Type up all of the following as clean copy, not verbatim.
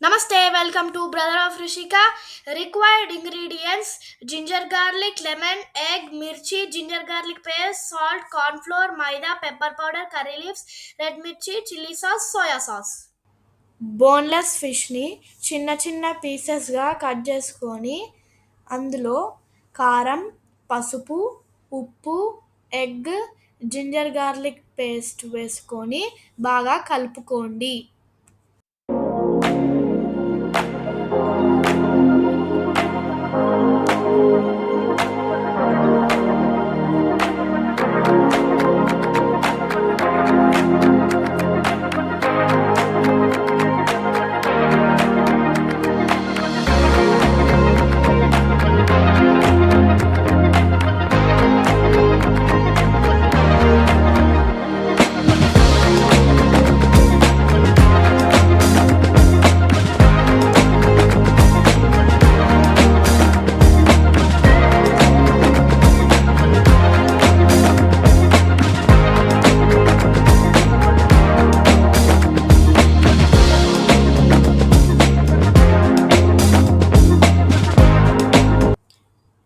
Namaste, welcome to Brother of Rishika. Required ingredients: ginger garlic, lemon, egg, mirchi, ginger garlic paste, salt, corn flour, maida, pepper powder, curry leaves, red mirchi, chili sauce, soya sauce. Boneless ఫిష్ని చిన్న చిన్న పీసెస్గా cut చేసుకొని అందులో కారం, పసుపు, ఉప్పు, egg, ginger garlic paste వేసుకొని బాగా కలుపుకోండి.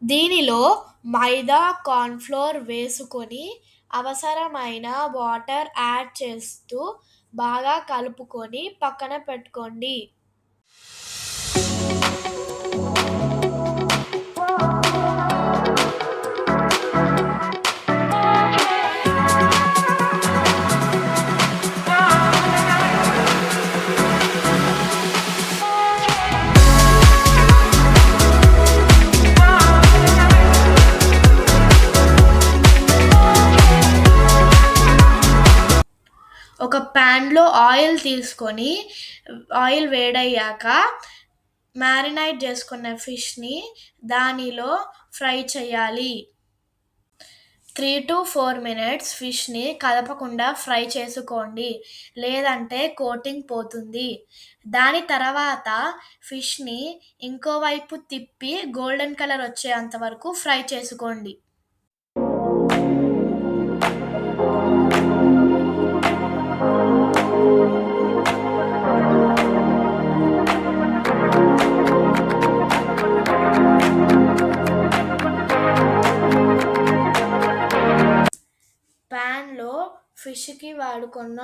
దీనిలో మైదా, కార్న్‌ఫ్లోర్ వేసుకొని అవసరమైన వాటర్ యాడ్ చేస్తూ బాగా కలుపుకొని పక్కన పెట్టుకోండి. ఒక ప్యాన్‌లో ఆయిల్ తీసుకొని ఆయిల్ వేడయ్యాక మ్యారినేట్ చేసుకున్న ఫిష్‌ని దానిలో ఫ్రై చేయాలి. 3-4 మినిట్స్ ఫిష్‌ని కదపకుండా ఫ్రై చేసుకోండి. లేదంటే కోటింగ్ పోతుంది. దాని తర్వాత ఫిష్‌ని ఇంకో వైపు తిప్పి గోల్డెన్ కలర్ వచ్చేంత వరకు ఫ్రై చేసుకోండి. ప్యాన్‌లో ఫిష్‌కి వాడుకున్న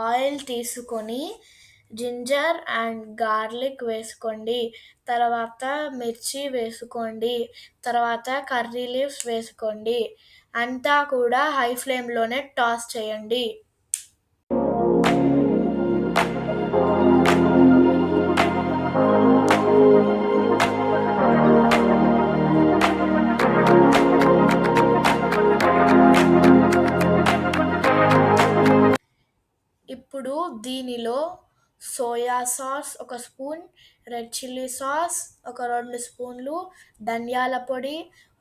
ఆయిల్ తీసుకొని జింజర్ అండ్ గార్లిక్ వేసుకోండి. తర్వాత మిర్చి వేసుకోండి. తర్వాత కర్రీ లీవ్స్ వేసుకోండి. అంతా కూడా హై ఫ్లేమ్‌లోనే టాస్ చేయండి. ఇప్పుడు దీనిలో సోయా సాస్ ఒక స్పూన్, రెడ్ చిల్లీ సాస్ ఒక 2 స్పూన్లు, ధనియాల పొడి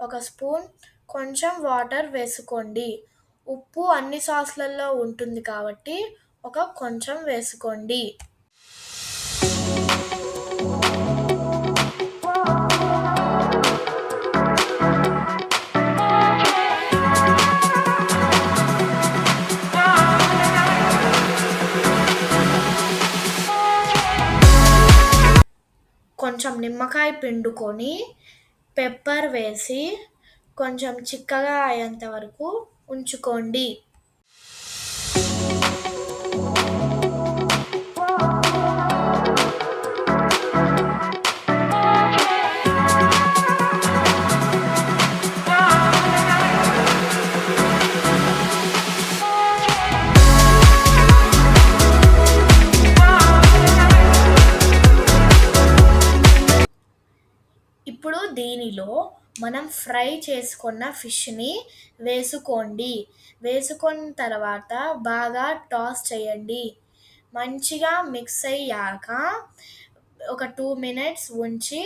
ఒక స్పూన్, కొంచెం వాటర్ వేసుకోండి. ఉప్పు అన్ని సాస్‌లలో ఉంటుంది కాబట్టి కొంచెం వేసుకోండి. కొంచెం నిమ్మకాయ పిండుకొని పెప్పర్ వేసి కొంచెం చిక్కగా అయ్యేంత వరకు ఉంచుకోండి. ఇప్పుడు దీనిలో మనం ఫ్రై చేసుకున్న ఫిష్‌ని వేసుకోండి. వేసుకున్న తర్వాత బాగా టాస్ చేయండి. మంచిగా మిక్స్ అయ్యాక ఒక 2 మినిట్స్ ఉంచి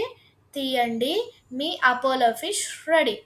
తీయండి. మీ అపోలో ఫిష్ రెడీ.